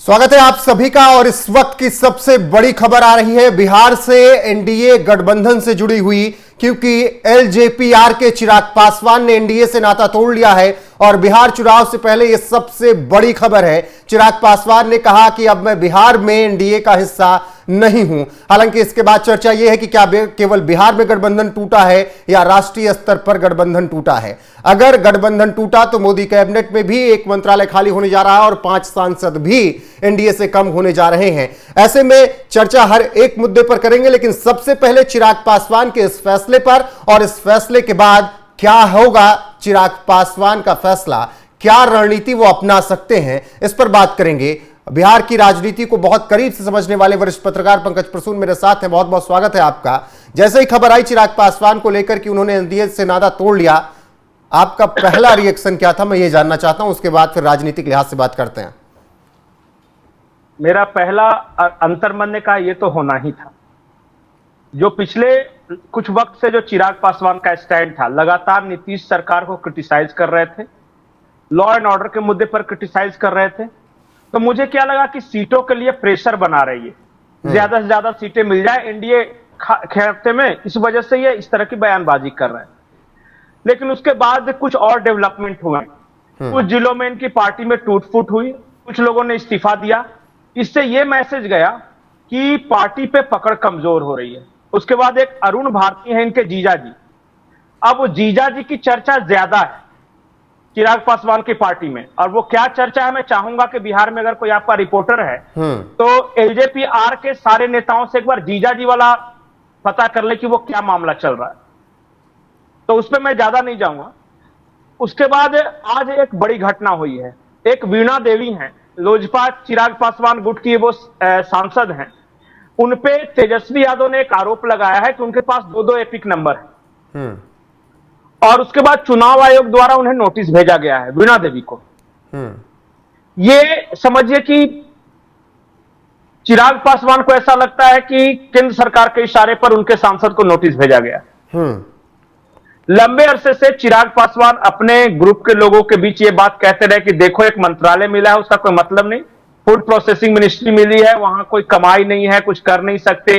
स्वागत है आप सभी का। और इस वक्त की सबसे बड़ी खबर आ रही है बिहार से, एनडीए गठबंधन से जुड़ी हुई, क्योंकि एलजेपी-आर के चिराग पासवान ने एनडीए से नाता तोड़ लिया है। और बिहार चुनाव से पहले यह सबसे बड़ी खबर है। चिराग पासवान ने कहा कि अब मैं बिहार में एनडीए का हिस्सा नहीं हूं। हालांकि इसके बाद चर्चा यह है कि क्या केवल बिहार में गठबंधन टूटा है या राष्ट्रीय स्तर पर गठबंधन टूटा है। अगर गठबंधन टूटा तो मोदी कैबिनेट में भी एक मंत्रालय खाली होने जा रहा है और 5 सांसद भी एनडीए से कम होने जा रहे हैं। ऐसे में चर्चा हर एक मुद्दे पर करेंगे, लेकिन सबसे पहले चिराग पासवान के इस फैसले पर और इस फैसले के बाद क्या होगा, चिराग पासवान का फैसला, क्या रणनीति वो अपना सकते हैं, इस पर बात करेंगे। बिहार की राजनीति को बहुत करीब से समझने वाले वरिष्ठ पत्रकार पंकज प्रसून मेरे साथ हैं। बहुत बहुत स्वागत है आपका। जैसे ही खबर आई चिराग पासवान को लेकर कि उन्होंने एनडीए से नाता तोड़ लिया, आपका पहला रिएक्शन क्या था, मैं ये जानना चाहता हूं। उसके बाद फिर राजनीतिक लिहाज से बात करते हैं। मेरा पहला अंतर्मन का ये तो होना ही था। जो पिछले कुछ वक्त से जो चिराग पासवान का स्टैंड था, लगातार नीतीश सरकार को क्रिटिसाइज कर रहे थे, लॉ एंड ऑर्डर के मुद्दे पर क्रिटिसाइज कर रहे थे। तो मुझे क्या लगा कि सीटों के लिए प्रेशर बना रही है, ज्यादा से ज्यादा सीटें मिल जाए एनडीए खाते में, इस वजह से ये इस तरह की बयानबाजी कर रहे हैं। लेकिन उसके बाद कुछ और डेवलपमेंट हुए। कुछ जिलों में इनकी पार्टी में टूट फूट हुई, कुछ लोगों ने इस्तीफा दिया। इससे यह मैसेज गया कि पार्टी पे पकड़ कमजोर हो रही है। उसके बाद एक अरुण भारती है, इनके जीजा जी। अब वो जीजा जी की चर्चा ज्यादा है चिराग पासवान की पार्टी में। और वो क्या चर्चा है, मैं चाहूंगा कि बिहार में अगर कोई आपका रिपोर्टर है तो एलजेपी-आर के सारे नेताओं से एक बार जीजा जी वाला पता कर ले कि वो क्या मामला चल रहा है। तो उस पर मैं ज्यादा नहीं जाऊंगा। उसके बाद आज एक बड़ी घटना हुई है। एक वीणा देवी हैं, लोजपा चिराग पासवान गुट की वो सांसद हैं। उनपे तेजस्वी यादव ने एक आरोप लगाया है कि उनके पास 2-2 एपिक नंबर है। और उसके बाद चुनाव आयोग द्वारा उन्हें नोटिस भेजा गया है, वीणा देवी को। ये समझिए कि चिराग पासवान को ऐसा लगता है कि केंद्र सरकार के इशारे पर उनके सांसद को नोटिस भेजा गया। लंबे अरसे से चिराग पासवान अपने ग्रुप के लोगों के बीच ये बात कहते रहे कि देखो, एक मंत्रालय मिला है, उसका कोई मतलब नहीं। फूड प्रोसेसिंग मिनिस्ट्री मिली है, वहां कोई कमाई नहीं है, कुछ कर नहीं सकते,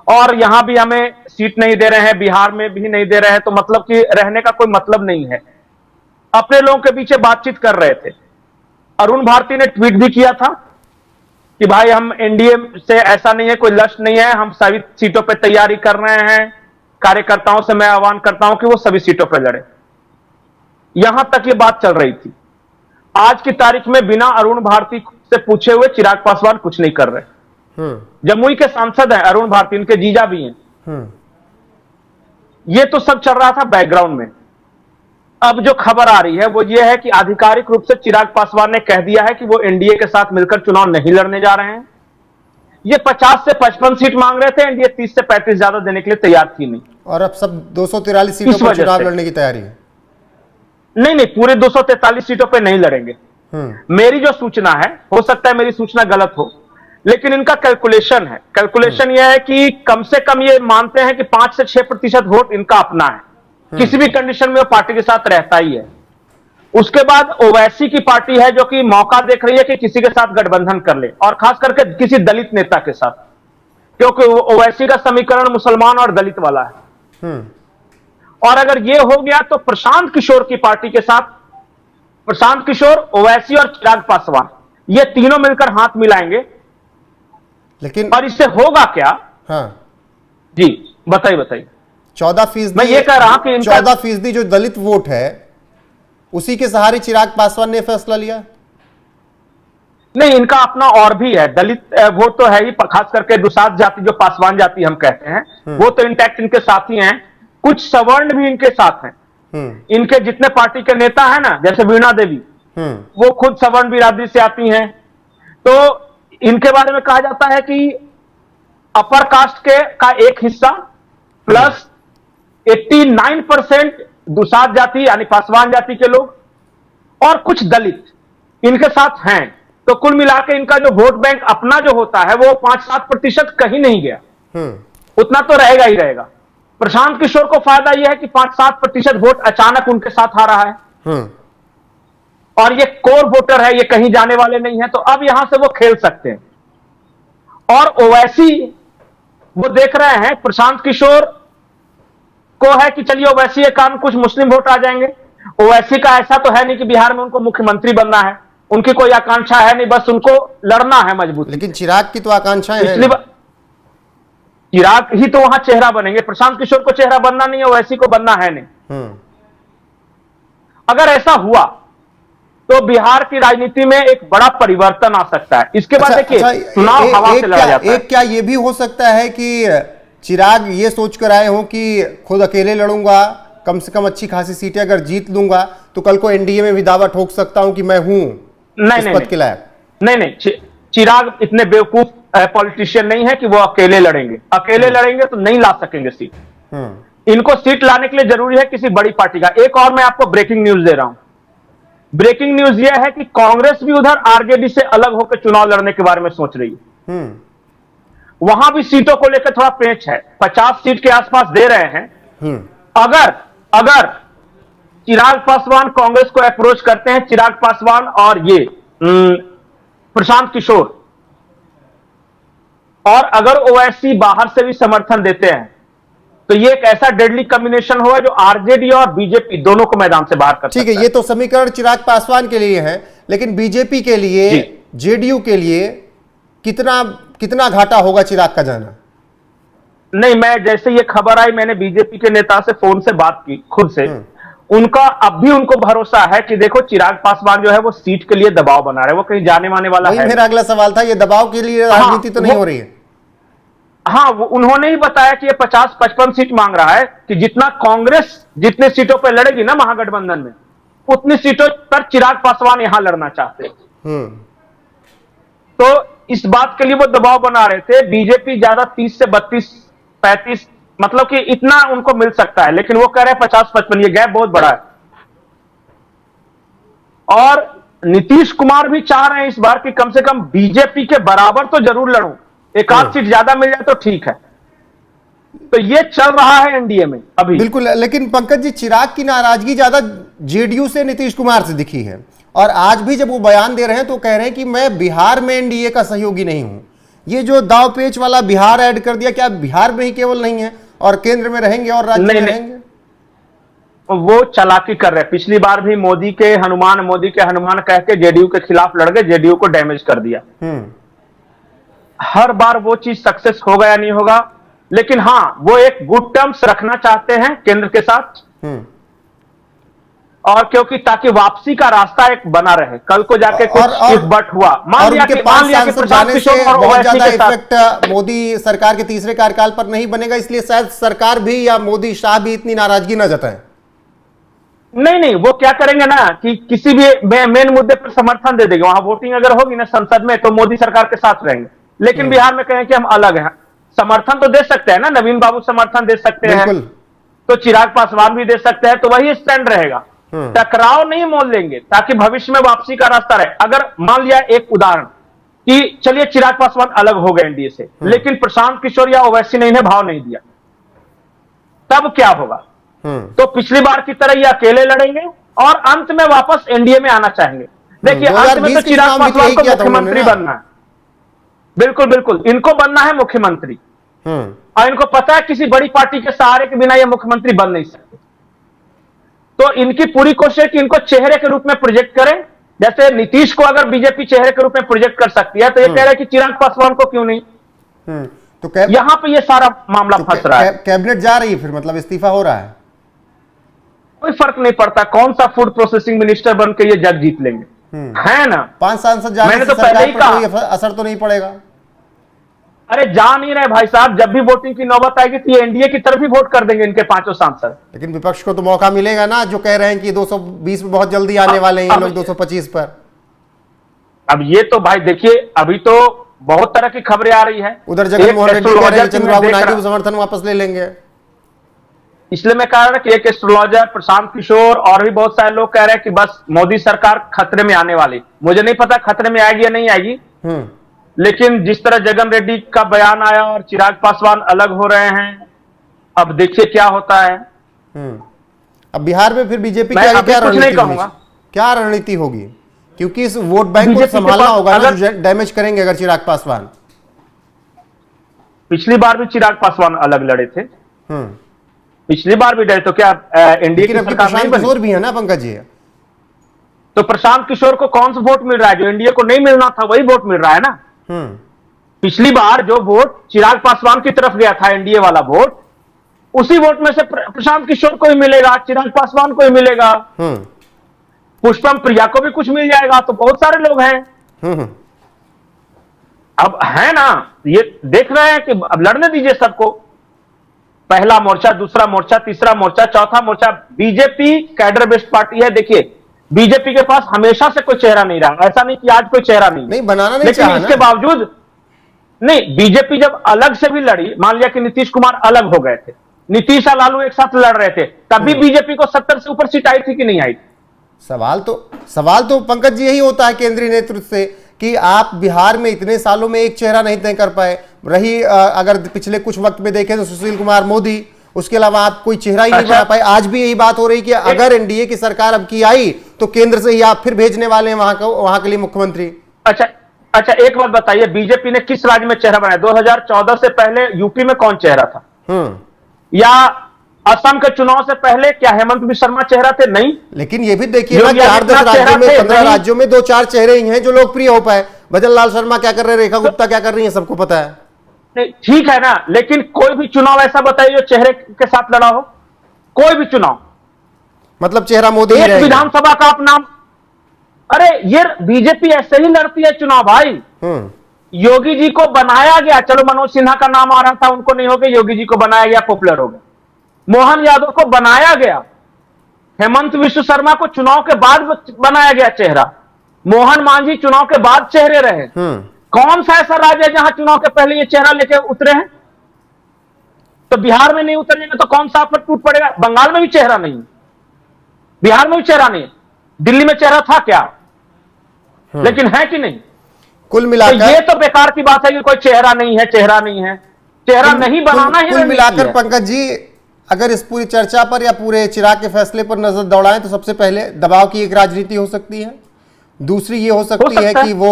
और यहां भी हमें सीट नहीं दे रहे हैं, बिहार में भी नहीं दे रहे हैं, तो मतलब कि रहने का कोई मतलब नहीं है। अपने लोगों के पीछे बातचीत कर रहे थे। अरुण भारती ने ट्वीट भी किया था कि भाई हम एनडीए से ऐसा नहीं है, कोई लक्ष्य नहीं है, हम सभी सीटों पर तैयारी कर रहे हैं। कार्यकर्ताओं से मैं आह्वान करता हूं कि वो सभी सीटों पर लड़े। यहां तक ये बात चल रही थी। आज की तारीख में बिना अरुण भारती से पूछे हुए चिराग पासवान कुछ नहीं कर रहे। जमुई के सांसद हैं अरुण भारती, इनके जीजा भी हैं। ये तो सब चल रहा था बैकग्राउंड में। अब जो खबर आ रही है वो ये है कि आधिकारिक रूप से चिराग पासवान ने कह दिया है कि वो एनडीए के साथ मिलकर चुनाव नहीं लड़ने जा रहे हैं। ये 50 से 55 सीट मांग रहे थे, एनडीए 30 से 35 ज्यादा देने के लिए तैयार थी नहीं। और अब सब 243 सीटों पर चुनाव लड़ने की तैयारी है। नहीं, पूरे 243 सीटों पर नहीं लड़ेंगे। मेरी जो सूचना है, हो सकता है मेरी सूचना गलत हो, लेकिन इनका कैलकुलेशन है। कैलकुलेशन यह है कि कम से कम ये मानते हैं कि 5 से 6% वोट इनका अपना है। किसी भी कंडीशन में वो पार्टी के साथ रहता ही है। उसके बाद ओवैसी की पार्टी है जो कि मौका देख रही है कि किसी के साथ गठबंधन कर ले, और खास करके किसी दलित नेता के साथ, क्योंकि ओवैसी का समीकरण मुसलमान और दलित वाला है। और अगर ये हो गया तो प्रशांत किशोर की पार्टी के साथ, प्रशांत किशोर, ओवैसी और चिराग पासवान, ये तीनों मिलकर हाथ मिलाएंगे। लेकिन और इससे होगा क्या? जी बताइए। 14%, मैं ये कह रहा हूं कि 14% जो दलित वोट है उसी के सहारे चिराग पासवान ने फैसला लिया। नहीं, इनका अपना और भी है। दलित वोट तो है ही, खास करके दुसाध जाति, जो पासवान जाति हम कहते हैं, वो तो इंटैक्ट इनके साथ ही हैं। कुछ सवर्ण भी इनके साथ हैं। इनके जितने पार्टी के नेता हैं ना, जैसे वीणा देवी, वो खुद सवर्ण बिरादरी से आती हैं। तो इनके बारे में कहा जाता है कि अपर कास्ट के का एक हिस्सा प्लस 89% दुसाध जाति यानी पासवान जाति के लोग और कुछ दलित इनके साथ हैं। तो कुल मिलाकर इनका जो वोट बैंक अपना जो होता है वो 5-7% कहीं नहीं गया, उतना तो रहेगा ही रहेगा। प्रशांत किशोर को फायदा यह है कि 5-7% वोट अचानक उनके साथ आ रहा है। और ये कोर वोटर है, ये कहीं जाने वाले नहीं है, तो अब यहां से वो खेल सकते हैं। और ओवैसी वो देख रहे हैं प्रशांत किशोर को है कि चलिए ओवैसी के कारण कुछ मुस्लिम वोट आ जाएंगे। ओवैसी का ऐसा तो है नहीं कि बिहार में उनको मुख्यमंत्री बनना है, उनकी कोई आकांक्षा है नहीं, बस उनको लड़ना है मजबूत। लेकिन चिराग की तो आकांक्षाएं हैं। इसलिए चिराग ही तो वहां चेहरा बनेंगे, प्रशांत किशोर को चेहरा बनना नहीं है, ओवैसी को बनना है नहीं। अगर ऐसा हुआ तो बिहार की राजनीति में एक बड़ा परिवर्तन आ सकता है। इसके बाद देखिए चुनाव हवा से लड़ा जाता है। क्या ये भी हो सकता है कि चिराग ये सोचकर आए हों कि खुद अकेले लड़ूंगा, कम से कम अच्छी खासी सीटें अगर जीत लूंगा तो कल को एनडीए में भी दावा ठोक सकता हूं कि मैं हूं इस पद के लायक? नहीं, चिराग इतने बेवकूफ पॉलिटिशियन नहीं है कि वो अकेले लड़ेंगे। अकेले लड़ेंगे तो नहीं ला सकेंगे सीट। इनको सीट लाने के लिए जरूरी है किसी बड़ी पार्टी का। एक और मैं आपको ब्रेकिंग न्यूज दे रहा हूं। ब्रेकिंग न्यूज यह है कि कांग्रेस भी उधर आरजेडी से अलग होकर चुनाव लड़ने के बारे में सोच रही है। वहां भी सीटों को लेकर थोड़ा पेच है, 50 सीट के आसपास दे रहे हैं। अगर चिराग पासवान कांग्रेस को अप्रोच करते हैं, चिराग पासवान और ये प्रशांत किशोर, और अगर ओवैसी बाहर से भी समर्थन देते हैं तो ये एक ऐसा डेडली कॉम्बिनेशन होगा जो आरजेडी और बीजेपी दोनों को मैदान से बाहर कर सकता है। ठीक है, ये तो समीकरण चिराग पासवान के लिए है, लेकिन बीजेपी के लिए, जेडीयू के लिए कितना घाटा होगा चिराग का जाना? नहीं, मैं जैसे ये खबर आई मैंने बीजेपी के नेता से फोन से बात की खुद से। उनका अब भी उनको भरोसा है कि देखो चिराग पासवान जो है वो सीट के लिए दबाव बना रहे हैं, वो कहीं जाने वाने वाला है। मेरा अगला सवाल था, ये दबाव के लिए राजनीति तो नहीं हो रही है? हाँ, उन्होंने ही बताया कि ये 50-55 सीट मांग रहा है कि जितना कांग्रेस जितने सीटों पर लड़ेगी ना महागठबंधन में, उतनी सीटों पर चिराग पासवान यहां लड़ना चाहते हैं। तो इस बात के लिए वो दबाव बना रहे थे। बीजेपी ज्यादा 30 से 32-35 मतलब कि इतना उनको मिल सकता है, लेकिन वो कह रहे हैं 50-55, ये गैप बहुत बड़ा है। और नीतीश कुमार भी चाह रहे हैं इस बार कि कम से कम बीजेपी के बराबर तो जरूर लड़ूं, एक आध सीट ज्यादा मिल जाए तो ठीक है। तो ये चल रहा है एनडीए में अभी। बिल्कुल, लेकिन पंकज जी चिराग की नाराजगी ज्यादा जेडीयू से, नीतीश कुमार से दिखी है, और आज भी जब वो बयान दे रहे हैं तो कह रहे हैं कि मैं बिहार में एनडीए का सहयोगी नहीं हूं। ये जो दाव पेच वाला बिहार ऐड कर दिया, क्या बिहार में ही केवल नहीं है और केंद्र में रहेंगे और राज्य में रहेंगे? वो चालाकी कर रहे हैं। पिछली बार भी मोदी के हनुमान कह के जेडीयू के खिलाफ लड़ गए, जेडीयू को डैमेज कर दिया। हर बार वो चीज सक्सेस होगा या नहीं होगा, लेकिन हां वो एक गुड टर्म्स रखना चाहते हैं केंद्र के साथ। और क्योंकि ताकि वापसी का रास्ता एक बना रहे, कल को जाके कुछ इफ बट हुआ, मान लिया कि प्रशांत किशोर और ओवैसी के साथ मोदी सरकार के तीसरे कार्यकाल पर नहीं बनेगा, इसलिए शायद सरकार भी या मोदी शाह भी इतनी नाराजगी न जताएं। नहीं, वो क्या करेंगे ना कि किसी भी मेन मुद्दे पर समर्थन दे देंगे। वहां वोटिंग अगर होगी ना संसद में तो मोदी सरकार के साथ रहेंगे, लेकिन बिहार में कहें कि हम अलग हैं। समर्थन तो दे सकते हैं ना, नवीन बाबू समर्थन दे सकते हैं, तो चिराग पासवान भी दे सकते हैं, तो वही स्टैंड रहेगा। टकराव नहीं मोल लेंगे ताकि भविष्य में वापसी का रास्ता रहे। अगर मान लिया एक उदाहरण कि चलिए चिराग पासवान अलग हो गए एनडीए से, लेकिन प्रशांत किशोर या ओवैसी ने इन्हें भाव नहीं दिया, तब क्या होगा? तो पिछली बार की तरह ये अकेले लड़ेंगे और अंत में वापस एनडीए में आना चाहेंगे। देखिए अंत में तो चिराग पासवान को मुख्यमंत्री बनना है। बिल्कुल, इनको बनना है मुख्यमंत्री, और इनको पता है किसी बड़ी पार्टी के सहारे के बिना ये मुख्यमंत्री बन नहीं सकते। तो इनकी पूरी कोशिश है कि इनको चेहरे के रूप में प्रोजेक्ट करें। जैसे नीतीश को अगर बीजेपी चेहरे के रूप में प्रोजेक्ट कर सकती है, तो ये कह रहे हैं कि चिराग पासवान को क्यों नहीं। तो यहां पे ये सारा मामला फंस रहा है। कैबिनेट जा रही है, फिर मतलब इस्तीफा हो रहा है? कोई फर्क नहीं पड़ता, कौन सा फूड प्रोसेसिंग मिनिस्टर बन के ये जग जीत लेंगे, है ना? 5 सांसद जाने मैंने से तो पहले ही कहा, कोई असर तो नहीं पड़ेगा। अरे जा नहीं रहे भाई साहब, जब भी वोटिंग की नौबत आएगी तो ये एनडीए की तरफ ही वोट कर देंगे इनके 5 सांसद। लेकिन विपक्ष को तो मौका मिलेगा ना, जो कह रहे हैं कि 220 में बहुत जल्दी आने वाले हैं ये लोग 225 पर। अब ये तो भाई देखिए, अभी तो बहुत तरह की खबरें आ रही है। उधर जगनमोहन रेड्डी कह रहे हैं चंद्रबाबू नायडू समर्थन वापस ले लेंगे। इसलिए मैं कह रहा हूं कि एक एस्ट्रोलॉजर प्रशांत किशोर और भी बहुत सारे लोग कह रहे हैं कि बस मोदी सरकार खतरे में आने वाली। मुझे नहीं पता खतरे में आएगी या नहीं आएगी, लेकिन जिस तरह जगन रेड्डी का बयान आया और चिराग पासवान अलग हो रहे हैं, अब देखिए क्या होता है। अब बिहार में फिर बीजेपी मैं क्या कुछ नहीं कहूंगा। क्या रणनीति होगी? क्योंकि इस वोट बैंक को बीजेपी के संभालना पास होगा ना, अगर- जो डैमेज करेंगे अगर चिराग पासवान। पिछली बार भी चिराग पासवान अलग लड़े थे, पिछली बार भी डरे, तो क्या एनडीए की लेकिन अब सरकार नहीं प्रशांत बनी? किशोर भी है ना पंकज जी। तो प्रशांत किशोर को कौन सा वोट मिल रहा है? जो एनडीए को नहीं मिलना था वही वोट मिल रहा है ना। पिछली बार जो वोट चिराग पासवान की तरफ गया था, एनडीए वाला वोट, उसी वोट में से प्रशांत किशोर को ही मिलेगा, चिराग पासवान को ही मिलेगा, पुष्पम प्रिया को भी कुछ मिल जाएगा। तो बहुत सारे लोग हैं अब, है ना। ये देख रहे हैं कि अब लड़ने दीजिए सबको, पहला मोर्चा, दूसरा मोर्चा, तीसरा मोर्चा, चौथा मोर्चा। बीजेपी कैडर बेस्ड पार्टी है। देखिए, बीजेपी के पास हमेशा से कोई चेहरा नहीं रहा, ऐसा नहीं कि आज कोई चेहरा नहीं बनाना नहीं लेकिन चाहा इसके ना। बावजूद नहीं, बीजेपी जब अलग से भी लड़ी, मान लिया कि नीतीश कुमार अलग हो गए थे, नीतीश और लालू एक साथ लड़ रहे थे, तब भी बीजेपी को 70 से ऊपर सीट आई थी कि नहीं आई? सवाल तो पंकज जी यही होता है केंद्रीय नेतृत्व से कि आप बिहार में इतने सालों में एक चेहरा नहीं तय कर पाए। रही अगर पिछले कुछ वक्त में देखें तो सुशील कुमार मोदी, उसके अलावा आप कोई चेहरा ही नहीं बना पाए। आज भी यही बात हो रही कि अगर एनडीए की सरकार अब की आई तो केंद्र से ही आप फिर भेजने वाले हैं वहां के लिए मुख्यमंत्री। अच्छा, एक बात बताइए, बीजेपी ने किस राज्य में चेहरा बनाया? 2014 से पहले यूपी में कौन चेहरा था? या असम के चुनाव से पहले क्या हेमंत बिश्व शर्मा चेहरा थे? नहीं। लेकिन ये भी देखिए ना कि 8-10 राज्यों में, 15 राज्यों में 2-4 चेहरे ही हैं जो लोकप्रिय हो पाए। भजन लाल शर्मा क्या कर रहे हैं, रेखा गुप्ता क्या कर रही है, सबको पता है। नहीं, ठीक है ना, लेकिन कोई भी चुनाव ऐसा बताइए जो चेहरे के साथ लड़ा हो। कोई भी चुनाव, मतलब चेहरा मोदी ही एक रहेगा। विधानसभा का आप नाम, अरे ये बीजेपी ऐसे ही लड़ती है चुनाव भाई। योगी जी को बनाया गया, चलो मनोज सिन्हा का नाम आ रहा था, उनको नहीं हो गया, योगी जी को बनाया गया, पॉपुलर हो गया। मोहन यादव को बनाया गया, हेमंत विश्व शर्मा को चुनाव के बाद बनाया गया चेहरा, मोहन मांझी चुनाव के बाद चेहरे रहे। कौन सा ऐसा राज्य है जहां चुनाव के पहले ये चेहरा लेके उतरे हैं? तो बिहार में नहीं उतरेंगे तो कौन सा आप पर टूट पड़ेगा? बंगाल में भी चेहरा नहीं, बिहार में भी चेहरा नहीं, दिल्ली में चेहरा था क्या? लेकिन है कि नहीं? कुल मिलाकर तो ये तो बेकार की बात है कि कोई चेहरा नहीं है, चेहरा नहीं है, चेहरा नहीं बनाना ही। कुल मिलाकर पंकज जी, अगर इस पूरी चर्चा पर या पूरे चिराग के फैसले पर नजर दौड़ाएं तो सबसे पहले दबाव की एक राजनीति हो सकती है, दूसरी ये हो सकती है कि वो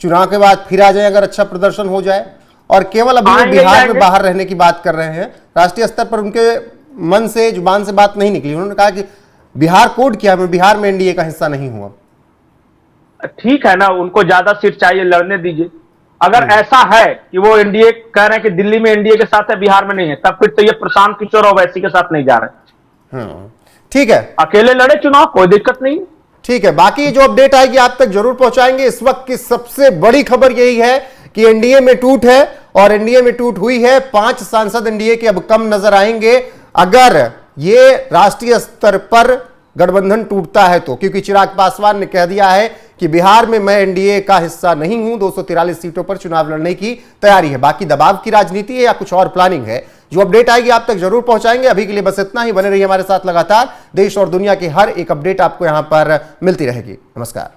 चुनाव के बाद फिर आ जाए अगर अच्छा प्रदर्शन हो जाए, और केवल अभी वो बिहार में बाहर रहने की बात कर रहे हैं। राष्ट्रीय स्तर पर उनके मन से, जुबान से बात नहीं निकली। उन्होंने कहा कि बिहार कोड किया, मैं बिहार में एनडीए का हिस्सा नहीं हूं। ठीक है ना, उनको ज्यादा सीट चाहिए, लड़ने दीजिए। अगर ऐसा है कि वो एनडीए कह रहे हैं कि दिल्ली में एनडीए के साथ है, बिहार में नहीं है, तब फिर तो ये प्रशांत किशोर ओवैसी के साथ नहीं जा रहे। ठीक है, अकेले लड़े चुनाव, कोई दिक्कत नहीं। ठीक है, बाकी जो अपडेट आएगी आप तक जरूर पहुंचाएंगे। इस वक्त की सबसे बड़ी खबर यही है कि एनडीए में टूट है, और एनडीए में टूट हुई है। 5 सांसद एनडीए के अब कम नजर आएंगे अगर ये राष्ट्रीय स्तर पर गठबंधन टूटता है तो, क्योंकि चिराग पासवान ने कह दिया है कि बिहार में मैं एनडीए का हिस्सा नहीं हूं। 243 सीटों पर चुनाव लड़ने की तैयारी है। बाकी दबाव की राजनीति है या कुछ और प्लानिंग है, जो अपडेट आएगी आप तक जरूर पहुंचाएंगे। अभी के लिए बस इतना ही। बने रहिए हमारे साथ, लगातार देश और दुनिया की हर एक अपडेट आपको यहां पर मिलती रहेगी। नमस्कार।